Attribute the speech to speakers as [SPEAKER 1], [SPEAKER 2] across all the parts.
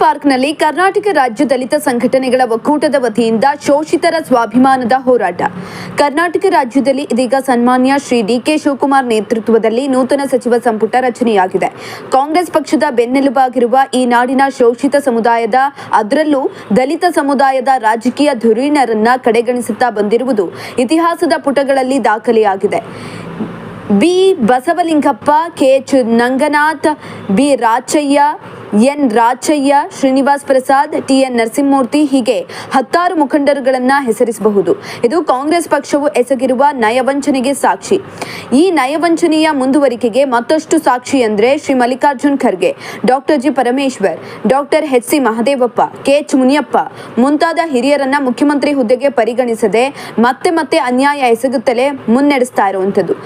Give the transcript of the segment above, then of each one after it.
[SPEAKER 1] ಪಾರ್ಕ್ನಲ್ಲಿ ಕರ್ನಾಟಕ ರಾಜ್ಯ ದಲಿತ ಸಂಘಟನೆಗಳ ಒಕ್ಕೂಟದ ವತಿಯಿಂದ ಶೋಷಿತರ ಸ್ವಾಭಿಮಾನದ ಹೋರಾಟ. ಕರ್ನಾಟಕ ರಾಜ್ಯದಲ್ಲಿ ಇದೀಗ ಸನ್ಮಾನ್ಯ ಶ್ರೀ ಡಿ.ಕೆ. ಶಿವಕುಮಾರ್ ನೇತೃತ್ವದಲ್ಲಿ ನೂತನ ಸಚಿವ ಸಂಪುಟ ರಚನೆಯಾಗಿದೆ. ಕಾಂಗ್ರೆಸ್ ಪಕ್ಷದ ಬೆನ್ನೆಲುಬಾಗಿರುವ ಈ ನಾಡಿನ ಶೋಷಿತ ಸಮುದಾಯದ, ಅದರಲ್ಲೂ ದಲಿತ ಸಮುದಾಯದ ರಾಜಕೀಯ ಧುರೀಣರನ್ನ ಕಡೆಗಣಿಸುತ್ತಾ ಬಂದಿರುವುದು ಇತಿಹಾಸದ ಪುಟಗಳಲ್ಲಿ ದಾಖಲೆಯಾಗಿದೆ. B. Basavalingappa, K H. Nanganath, B. Rachaiah, N. Rachaiah, Srinivas Prasad, T N. Narasimhamurthy ಹೀಗೆ ಹತ್ತಾರು ಮುಖಂಡರುಗಳನ್ನ ಹೆಸರಿಸಬಹುದು. ಇದು ಕಾಂಗ್ರೆಸ್ ಪಕ್ಷವು ಎಸಗಿರುವ ನಯವಂಚನೆಗೆ ಸಾಕ್ಷಿ. ಈ ನಯವಂಚನೆಯ ಮುಂದುವರಿಕೆಗೆ ಮತ್ತಷ್ಟು ಸಾಕ್ಷಿ ಅಂದ್ರೆ Shri Mallikarjun Kharge, doctor G. Parameshwar, doctor H C. Mahadevappa, K H. Muniyappa ಮುಂತಾದ ಹಿರಿಯರನ್ನ ಮುಖ್ಯಮಂತ್ರಿ ಹುದ್ದೆಗೆ ಪರಿಗಣಿಸದೆ ಮತ್ತೆ ಅನ್ಯಾಯ ಎಸಗುತ್ತಲೇ ಮುನ್ನಡೆಸ್ತಾ ಇರುವಂತದ್ದು.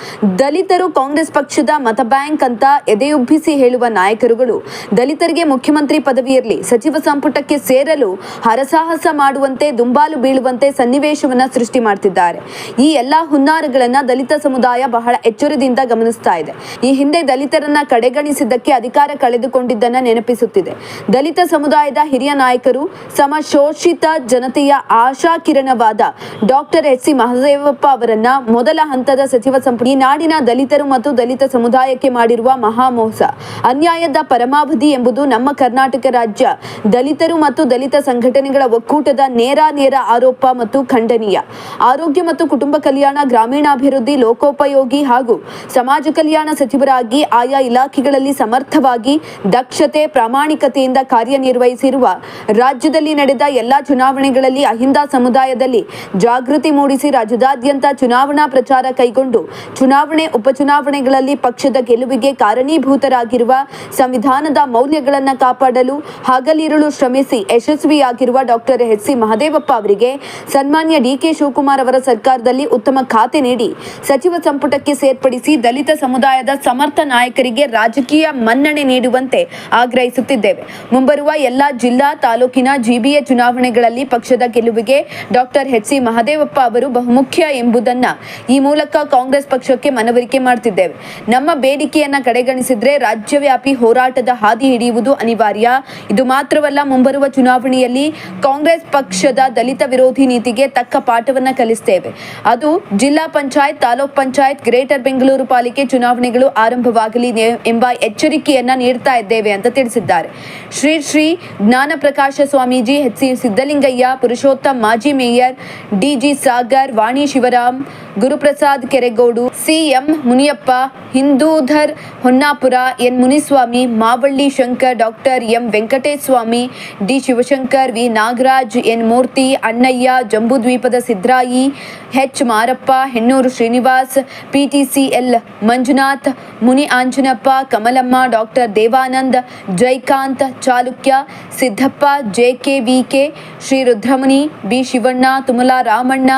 [SPEAKER 1] ದಲಿತರು ಕಾಂಗ್ರೆಸ್ ಪಕ್ಷದ ಮತ ಬ್ಯಾಂಕ್ ಅಂತ ಎದೆಯುಬ್ಬಿಸಿ ಹೇಳುವ ನಾಯಕರುಗಳು ದಲಿತರಿಗೆ ಮುಖ್ಯಮಂತ್ರಿ ಪದವಿಯಲ್ಲಿ ಸಚಿವ ಸಂಪುಟಕ್ಕೆ ಸೇರಲು ಹರಸಾಹಸ ಮಾಡುವಂತೆ, ದುಂಬಾಲು ಬೀಳುವಂತೆ ಸನ್ನಿವೇಶವನ್ನ ಸೃಷ್ಟಿ ಮಾಡ್ತಿದ್ದಾರೆ. ಈ ಎಲ್ಲಾ ಹುನ್ನಾರಗಳನ್ನ ದಲಿತ ಸಮುದಾಯ ಬಹಳ ಎಚ್ಚರದಿಂದ ಗಮನಿಸ್ತಾ ಇದೆ. ಈ ಹಿಂದೆ ದಲಿತರನ್ನ ಕಡೆಗಣಿಸಿದ್ದಕ್ಕೆ ಅಧಿಕಾರ ಕಳೆದುಕೊಂಡಿದ್ದನ್ನ ನೆನಪಿಸುತ್ತಿದೆ. ದಲಿತ ಸಮುದಾಯದ ಹಿರಿಯ ನಾಯಕರು, ಸಮಶೋಷಿತ ಜನತೆಯ ಆಶಾ ಕಿರಣವಾದ ಡಾಕ್ಟರ್ ಎಚ್.ಸಿ. ಮಹದೇವಪ್ಪ ಅವರನ್ನ ಮೊದಲ ಹಂತದ ಸಚಿವ ಸಂಪುಟ ಈ ನಾಡಿನ ದಲಿತರು ಮತ್ತು ದಲಿತ ಸಮುದಾಯಕ್ಕೆ ಮಾಡಿರುವ ಮಹಾಮೋಸ, ಅನ್ಯಾಯದ ಪರಮಾವಧಿ ಎಂಬುದು ನಮ್ಮ ಕರ್ನಾಟಕ ರಾಜ್ಯ ದಲಿತರು ಮತ್ತು ದಲಿತ ಸಂಘಟನೆಗಳ ಒಕ್ಕೂಟದ ನೇರ ಆರೋಪ ಮತ್ತು ಖಂಡನೀಯ. ಆರೋಗ್ಯ ಮತ್ತು ಕುಟುಂಬ ಕಲ್ಯಾಣ, ಗ್ರಾಮೀಣಾಭಿವೃದ್ಧಿ, ಲೋಕೋಪಯೋಗಿ ಹಾಗೂ ಸಮಾಜ ಕಲ್ಯಾಣ ಸಚಿವರಾಗಿ ಆಯಾ ಇಲಾಖೆಗಳಲ್ಲಿ ಸಮರ್ಥವಾಗಿ, ದಕ್ಷತೆ, ಪ್ರಾಮಾಣಿಕತೆಯಿಂದ ಕಾರ್ಯನಿರ್ವಹಿಸಿರುವ, ರಾಜ್ಯದಲ್ಲಿ ನಡೆದ ಎಲ್ಲಾ ಚುನಾವಣೆಗಳಲ್ಲಿ ಅಹಿಂದ ಸಮುದಾಯದಲ್ಲಿ ಜಾಗೃತಿ ಮೂಡಿಸಿ ರಾಜ್ಯದಾದ್ಯಂತ ಚುನಾವಣಾ ಪ್ರಚಾರ ಕೈಗೊಂಡು ಚುನಾವಣೆ, ಉಪಚುನಾವಣೆಗಳಲ್ಲಿ ಪಕ್ಷದ ಗೆಲುವಿಗೆ ಕಾರಣೀಭೂತರಾಗಿರುವ, ಸಂವಿಧಾನದ ಮೌಲ್ಯಗಳನ್ನು ಕಾಪಾಡಲು ಹಗಲಿರುಳು ಶ್ರಮಿಸಿ ಯಶಸ್ವಿಯಾಗಿರುವ ಡಾಕ್ಟರ್ ಎಚ್.ಸಿ. ಮಹದೇವಪ್ಪ ಅವರಿಗೆ ಸನ್ಮಾನ್ಯ ಡಿ.ಕೆ. ಶಿವಕುಮಾರ್ ಅವರ ಸರ್ಕಾರದಲ್ಲಿ ಉತ್ತಮ ಖಾತೆ ನೀಡಿ ಸಚಿವ ಸಂಪುಟಕ್ಕೆ ಸೇರ್ಪಡಿಸಿ ದಲಿತ ಸಮುದಾಯದ ಸಮರ್ಥ ನಾಯಕರಿಗೆ ರಾಜಕೀಯ ಮನ್ನಣೆ ನೀಡುವಂತೆ ಆಗ್ರಹಿಸುತ್ತಿದ್ದೇವೆ. ಮುಂಬರುವ ಎಲ್ಲಾ ಜಿಲ್ಲಾ, ತಾಲೂಕಿನ ಜಿಬಿಎ ಚುನಾವಣೆಗಳಲ್ಲಿ ಪಕ್ಷದ ಗೆಲುವಿಗೆ ಡಾಕ್ಟರ್ ಎಚ್.ಸಿ. ಮಹದೇವಪ್ಪ ಅವರು ಬಹುಮುಖ್ಯ ಎಂಬುದನ್ನ ಈ ಮೂಲಕ ಕಾಂಗ್ರೆಸ್ ಪಕ್ಷಕ್ಕೆ ಮನವರಿಕೆ ಮಾಡುತ್ತಿದ್ದೇವೆ. ನಮ್ಮ ಬೇಡಿಕೆಯನ್ನ ಕಡೆಗಣಿಸಿದ್ರೆ ರಾಜ್ಯವ್ಯಾಪಿ ಹೋರಾಟದ ಹಾದಿ ಹಿಡಿಯುವುದು ಅನಿವಾರ್ಯ. ಇದು ಮಾತ್ರವಲ್ಲ, ಮುಂಬರುವ ಚುನಾವಣೆಯಲ್ಲಿ ಕಾಂಗ್ರೆಸ್ ಪಕ್ಷದ ದಲಿತ ವಿರೋಧಿ ನೀತಿಗೆ ತಕ್ಕ ಪಾಠವನ್ನ ಕಲಿಸ್ತೇವೆ. ಅದು ಜಿಲ್ಲಾ ಪಂಚಾಯತ್, ತಾಲೂಕ್ ಪಂಚಾಯತ್, ಗ್ರೇಟರ್ ಬೆಂಗಳೂರು ಪಾಲಿಕೆ ಚುನಾವಣೆಗಳು ಆರಂಭವಾಗಲಿ ಎಂಬ ಎಚ್ಚರಿಕೆಯನ್ನ ನೀಡ್ತಾ ಇದ್ದೇವೆ ಅಂತ ತಿಳಿಸಿದ್ದಾರೆ. ಶ್ರೀ ಜ್ಞಾನ ಪ್ರಕಾಶ ಸ್ವಾಮೀಜಿ, ಎಚ್.ಸಿ. ಸಿದ್ದಲಿಂಗಯ್ಯ, ಪುರುಷೋತ್ತಮ್, ಮಾಜಿ mayor D G. Sagar, Vani Shivaram, Guruprasad Keregodu, C M. Muniyappa, ಹಿಂದೂಧರ್ Honnapura, N. Muniswamy, Mavalli Shankar, doctor M. Venkataswamy, D. Shivashankar, V. Nagaraj, N. Murthy, Annaiah, ಜಂಬೂದ್ವೀಪದ Sidrai, H. Marappa, Hennuru Srinivas, PTCL Manjunath, Muni Anjanappa, Kamalamma, doctor Devanand, Jaikanth, Chalukya, Siddappa, J K V K, Shri Rudramuni, B. Shivanna, Tumala Ramanna,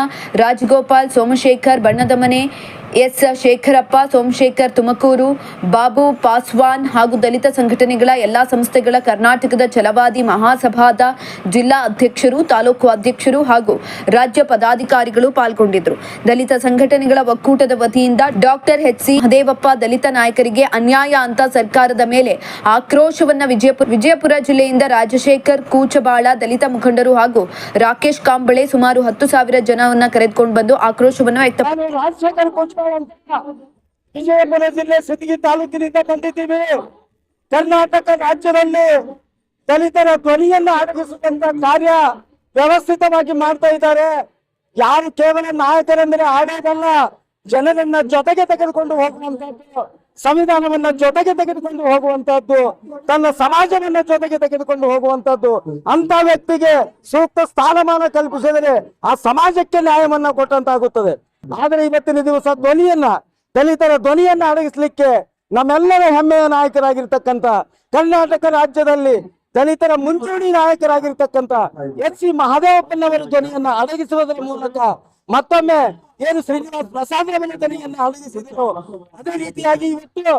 [SPEAKER 1] Rajagopal, Somashekar Bannadamane, S. Shekarappa, Somashekar Tumakuru, Babu Paswan ಹಾಗೂ ದಲಿತ ಸಂಘಟನೆಗಳ ಎಲ್ಲಾ ಸಂಸ್ಥೆಗಳ ಕರ್ನಾಟಕದ ಛಲವಾದಿ ಮಹಾಸಭಾದ ಜಿಲ್ಲಾ ಅಧ್ಯಕ್ಷರು, ತಾಲೂಕು ಅಧ್ಯಕ್ಷರು ಹಾಗೂ ರಾಜ್ಯ ಪದಾಧಿಕಾರಿಗಳು ಪಾಲ್ಗೊಂಡಿದ್ದರು. ದಲಿತ ಸಂಘಟನೆಗಳ ಒಕ್ಕೂಟದ ವತಿಯಿಂದ ಡಾಕ್ಟರ್ ಎಚ್.ಸಿ. ಮಹದೇವಪ್ಪ ದಲಿತ ನಾಯಕರಿಗೆ ಅನ್ಯಾಯ ಅಂತ ಸರ್ಕಾರದ ಮೇಲೆ ಆಕ್ರೋಶವನ್ನ ವಿಜಯಪುರ ಜಿಲ್ಲೆಯಿಂದ ರಾಜಶೇಖರ್ ಕೂಚಬಾಳ, ದಲಿತ ಮುಖಂಡರು ಹಾಗೂ ರಾಕೇಶ್ ಕಾಂಬಳೆ ಸುಮಾರು 10,000 ಜನವನ್ನ ಕರೆದುಕೊಂಡು ಬಂದು ಆಕ್ರೋಶವನ್ನು ವ್ಯಕ್ತಪಡಿಸಿದರು.
[SPEAKER 2] ವಿಜಯಪುರ ಜಿಲ್ಲೆ ಸಿದ್ಗಿ ತಾಲೂಕಿನಿಂದ ಬಂದಿದ್ದೀವಿ. ಕರ್ನಾಟಕ ರಾಜ್ಯದಲ್ಲಿ ದಲಿತರ ಧ್ವನಿಯನ್ನು ಅಡಗಿಸುವಂತ ಕಾರ್ಯ ವ್ಯವಸ್ಥಿತವಾಗಿ ಮಾಡ್ತಾ ಇದ್ದಾರೆ. ಯಾರು ಕೇವಲ ನಾಯಕರೆಂದರೆ ಆಡೋದಲ್ಲ, ಜನರನ್ನ ಜೊತೆಗೆ ತೆಗೆದುಕೊಂಡು ಹೋಗುವಂತದ್ದು, ಸಂವಿಧಾನವನ್ನ ಜೊತೆಗೆ ತೆಗೆದುಕೊಂಡು ಹೋಗುವಂತದ್ದು, ತನ್ನ ಸಮಾಜವನ್ನ ಜೊತೆಗೆ ತೆಗೆದುಕೊಂಡು ಹೋಗುವಂತದ್ದು. ಅಂತ ವ್ಯಕ್ತಿಗೆ ಸೂಕ್ತ ಸ್ಥಾನಮಾನ ಕಲ್ಪಿಸಿದರೆ ಆ ಸಮಾಜಕ್ಕೆ ನ್ಯಾಯವನ್ನ ಕೊಟ್ಟಂತಾಗುತ್ತದೆ. ಆದರೆ ಇವತ್ತಿನ ದಿವಸ ದಲಿತರ ಧ್ವನಿಯನ್ನ ಅಡಗಿಸ್ಲಿಕ್ಕೆ ನಮ್ಮೆಲ್ಲರ ಹೆಮ್ಮೆಯ ನಾಯಕರಾಗಿರ್ತಕ್ಕಂಥ, ಕರ್ನಾಟಕ ರಾಜ್ಯದಲ್ಲಿ ದಲಿತರ ಮುಂಚೂಣಿ ನಾಯಕರಾಗಿರ್ತಕ್ಕಂಥ ಎಚ್.ಸಿ. ಮಹದೇವಪ್ಪನವರ ಧ್ವನಿಯನ್ನ ಅಡಗಿಸುವುದರ ಮೂಲಕ ಮತ್ತೊಮ್ಮೆ ಏನು ಶ್ರೀನಿವಾಸ್ ಪ್ರಸಾದ್ ಅವರ ಧ್ವನಿಯನ್ನ ಅಡಗಿಸಿದರು, ಅದೇ ರೀತಿಯಾಗಿ ಇವತ್ತು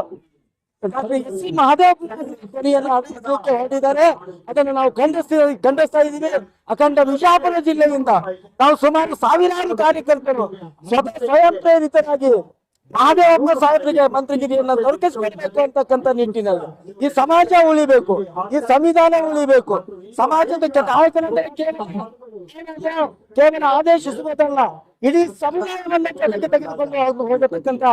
[SPEAKER 2] ಡಾಕ್ಟರ್ ಎಚ್.ಸಿ. ಮಹದೇವಪ್ಪನ ಧ್ವನಿಯನ್ನ ಅಡಗಿಸಲಿಕ್ಕೆ ಹೊರಟಿದ್ದಾರೆ. ಅದನ್ನು ನಾವು ಖಂಡಿಸ್ತಾ ಇದ್ದೀವಿ. ಅಖಂಡ ವಿಜಯಪುರ ಜಿಲ್ಲೆಯಿಂದ ನಾವು ಸುಮಾರು ಸಾವಿರಾರು ಕಾರ್ಯಕರ್ತರು ಸ್ವಯಂ ಪ್ರೇರಿತರಾಗಿ ಮಹದೇವಪ್ಪ ಸಾಹೇಬರಿಗೆ ಮಂತ್ರಿಗಿರಿಯನ್ನ ದೊರಕಿಸಿಕೊಡ್ಬೇಕು ಅಂತಕ್ಕಂಥ ನಿಟ್ಟಿನಲ್ಲಿ ಈ ಸಮಾಜ ಉಳಿಬೇಕು, ಈ ಸಂವಿಧಾನ ಉಳಿಬೇಕು, ಸಮಾಜದ ನಾಯಕರನ್ನ ಕೇವಲ ಆದೇಶಿಸುವುದಲ್ಲ, ಇಡೀ ಸಂವಿಧಾನವನ್ನ ಕೆಳಗೆ ತೆಗೆದುಕೊಂಡು ಹೋಗತಕ್ಕಂಥ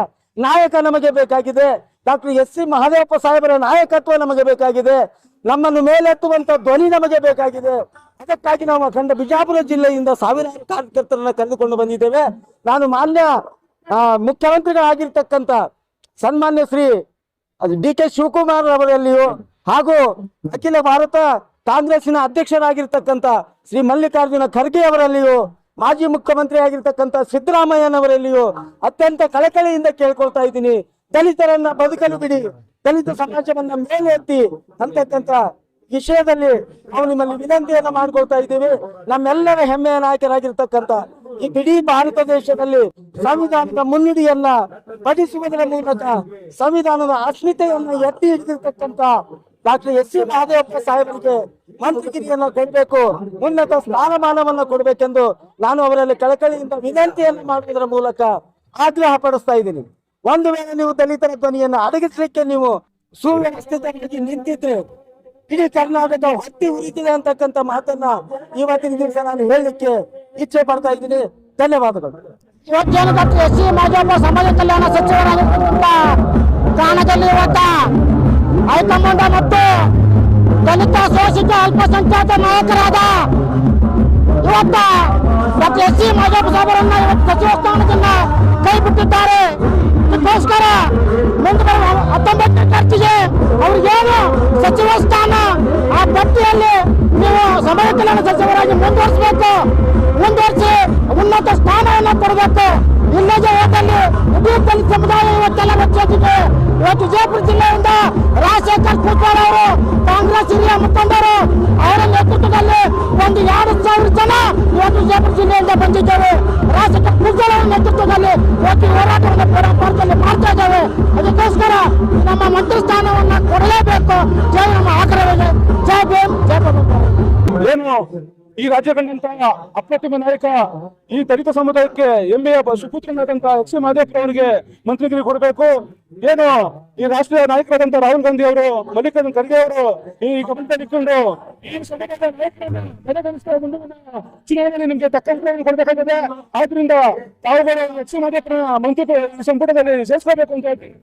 [SPEAKER 2] ನಾಯಕ ನಮಗೆ ಬೇಕಾಗಿದೆ. ಡಾಕ್ಟರ್ ಎಸ್ ಸಿ ಮಹದೇವಪ್ಪ ಸಾಹೇಬರ ನಾಯಕತ್ವ ನಮಗೆ ಬೇಕಾಗಿದೆ. ನಮ್ಮನ್ನು ಮೇಲೆತ್ತುವಂತ ಧ್ವನಿ ನಮಗೆ ಬೇಕಾಗಿದೆ. ಅದಕ್ಕಾಗಿ ನಾವು ಅಖಂಡ ಬಿಜಾಪುರ ಜಿಲ್ಲೆಯಿಂದ ಸಾವಿರಾರು ಕಾರ್ಯಕರ್ತರನ್ನ ಕರೆದುಕೊಂಡು ಬಂದಿದ್ದೇವೆ. ನಾನು ಮಾನ್ಯ ಮುಖ್ಯಮಂತ್ರಿಗಳಾಗಿರ್ತಕ್ಕಂಥ ಸನ್ಮಾನ್ಯ ಶ್ರೀ ಡಿ.ಕೆ. ಶಿವಕುಮಾರ್ ಅವರಲ್ಲಿಯೂ ಹಾಗೂ ಅಖಿಲ ಭಾರತ ಕಾಂಗ್ರೆಸ್ಸಿನ ಅಧ್ಯಕ್ಷರಾಗಿರ್ತಕ್ಕಂಥ ಶ್ರೀ ಮಲ್ಲಿಕಾರ್ಜುನ ಖರ್ಗೆ ಅವರಲ್ಲಿಯೂ ಮಾಜಿ ಮುಖ್ಯಮಂತ್ರಿ ಆಗಿರ್ತಕ್ಕಂಥ ಸಿದ್ದರಾಮಯ್ಯನವರಲ್ಲಿಯೂ ಅತ್ಯಂತ ಕಳಕಳಿಯಿಂದ ಕೇಳ್ಕೊಳ್ತಾ ಇದ್ದೀನಿ, ದಲಿತರನ್ನ ಬದುಕಲು ಬಿಡಿ, ದಲಿತ ಸಮಾಜವನ್ನ ಮೇಲೆ ಎತ್ತಿ ಅಂತಕ್ಕಂಥ ವಿಷಯದಲ್ಲಿ ನಾವು ನಿಮ್ಮಲ್ಲಿ ವಿನಂತಿಯನ್ನ ಮಾಡ್ಕೊಳ್ತಾ ಇದ್ದೀವಿ. ನಮ್ಮೆಲ್ಲರ ಹೆಮ್ಮೆಯ ನಾಯಕರಾಗಿರ್ತಕ್ಕಂಥ ಈ ಇಡೀ ಭಾರತ ದೇಶದಲ್ಲಿ ಸಂವಿಧಾನದ ಮುನ್ನುಡಿಯನ್ನ ಪಠಿಸುವುದರ ಮೂಲಕ ಸಂವಿಧಾನದ ಅಸ್ಮಿತೆಯನ್ನು ಎತ್ತಿ ಹಿಡಿದಿರ್ತಕ್ಕಂಥ ಡಾಕ್ಟರ್ ಎಸ್ ಸಿ ಮಹದೇವಪ್ಪ ಸಾಹೇಬರಿಗೆ ಮಂತ್ರಿಗಿರಿಯನ್ನ ಕೊಡಬೇಕು, ಉನ್ನತ ಸ್ಥಾನಮಾನವನ್ನ ಕೊಡಬೇಕೆಂದು ನಾನು ಅವರಲ್ಲಿ ಕಳಕಳಿಯಿಂದ ವಿನಂತಿಯನ್ನು ಮಾಡುವುದರ ಮೂಲಕ ಆಗ್ರಹ ಪಡಿಸ್ತಾ ಇದ್ದೀನಿ. ಒಂದು ವೇಳೆ ನೀವು ದಲಿತರ ಧ್ವನಿಯನ್ನು ಅಡಗಿಸಲಿಕ್ಕೆ ನೀವು ಸುವ್ಯವಸ್ಥಿತವಾಗಿ ನಿಂತಿದ್ರೆ ಇಡೀ ಕರ್ನಾಟಕ ಹೊತ್ತಿ ಉರಿತಿದೆ ಅಂತಕ್ಕಂಥ ಮಾತನ್ನ ಇವತ್ತಿನ ದಿವಸ ನಾನು ಹೇಳಲಿಕ್ಕೆ ಇಚ್ಛೆ ಪಡ್ತಾ ಇದ್ದೀನಿ. ಧನ್ಯವಾದಗಳು.
[SPEAKER 3] ಇವತ್ತೇನು ಡಾಕ್ಟರ್ ಎಸ್ ಸಿ ಮಹದೇವಪ್ಪ ಸಮಾಜ ಕಲ್ಯಾಣ ಸಚಿವರಾಗಿರ್ತಕ್ಕಂಥ ಕಾರಣದಲ್ಲಿ ಇವತ್ತ ಹೈಕಮಾಂಡ್ ಮತ್ತು ದಲಿತ ಶೋಷಿತ ಅಲ್ಪಸಂಖ್ಯಾತ ನಾಯಕರಾದ ಇವತ್ತ ಡಾಕ್ಟರ್ ಎಸ್ ಸಿ ಮಹದೇವಪ್ಪ ಸಾಹೇಬರನ್ನ ಇವತ್ತು ಸಚಿವ ಸ್ಥಾನದಿಂದ ಕೈ ಬಿಟ್ಟಿದ್ದಾರೆ. ಇದಕ್ಕೋಸ್ಕರ ಮುಂದೆ 19ನೇ ಖರ್ಚಿಗೆ ಅವ್ರಿಗೇನು ಸಚಿವ ಸ್ಥಾನ ಆ ಪಟ್ಟಿಯಲ್ಲಿ ನೀವು ಸಮಾಜ ಕಲ್ಯಾಣ ಸಚಿವರಾಗಿ ಮುಂದುವರಿಸಿ ಉನ್ನತ ಸ್ಥಾನವನ್ನು ಕೊಡಬೇಕು. ಇಲ್ಲದೆ ಹೋದಲ್ಲಿ ಇಡೀ ದಲಿತ ಸಮುದಾಯ ಇವತ್ತೆಲ್ಲ ರಕ್ಷಿಸಿದೆ. ಇವತ್ತು ವಿಜಯಪುರ ಜಿಲ್ಲೆಯಿಂದ ರಾಜಶೇಖರ್ ಕುತ್ವಾಲ್ ಅವರು ಕಾಂಗ್ರೆಸ್ ಹಿರಿಯ ಮುಖಂಡರು ಅವರ ನೇತೃತ್ವದಲ್ಲಿ ಒಂದು 2,000 ಜನ ಇವತ್ತು ವಿಜಯಪುರ ಜಿಲ್ಲೆಯಿಂದ ಬಂದಿದ್ದೇವೆ. ರಾಜಶೇಖರ್ ಕುತ್ವಾಲ್ ಅವರ ನೇತೃತ್ವದಲ್ಲಿ ಇವತ್ತು ಹೋರಾಟವನ್ನು ಭಾರತದಲ್ಲಿ ಮಾಡ್ತಾ ಇದ್ದೇವೆ. ಅದಕ್ಕೋಸ್ಕರ ನಮ್ಮ ಮಂತ್ರಿ ಸ್ಥಾನವನ್ನ ಕೊಡಲೇಬೇಕು. ಜೈ ನಮ್ಮ ಆಗ್ರಹವಿದೆ. ಜೈ ಭೀಮ್, ಜೈ ಭೀಮ್.
[SPEAKER 4] ಏನು ಈ ರಾಜ್ಯ ಕಂಡಂತ ಅಪ್ರತಿಮ ನಾಯಕ, ಈ ದಲಿತ ಸಮುದಾಯಕ್ಕೆ ಹೆಮ್ಮೆಯ ಸುಪುತ್ರನಾದಂತ ಎಸ್ ಸಿ ಮಹದೇವಪ್ಪ ಅವರಿಗೆ ಮಂತ್ರಿಗಿರಿ ಕೊಡಬೇಕು. ಏನು ಈ ರಾಷ್ಟ್ರೀಯ ನಾಯಕರಾದಂತ ರಾಹುಲ್ ಗಾಂಧಿ ಅವರು, ಮಲ್ಲಿಕಾರ್ಜುನ ಖರ್ಗೆ ಅವರು ಈ ಗಮನದಲ್ಲಿಟ್ಟುಕೊಂಡು ಈ ಸಮುದಾಯದ ಚುನಾವಣೆಯಲ್ಲಿ ನಿಮ್ಗೆ ತಕ್ಕಂತೆ ಕೊಡಬೇಕಾಗಿದೆ. ಆದ್ರಿಂದ ತಾವುಗಳು ಎಸ್ ಸಿ ಮಹದೇವಪ್ಪನ ಮಂತ್ರಿ ಸಂಪುಟದಲ್ಲಿ ಸೇರಿಸಬೇಕು ಅಂತ ಹೇಳ್ತೀನಿ.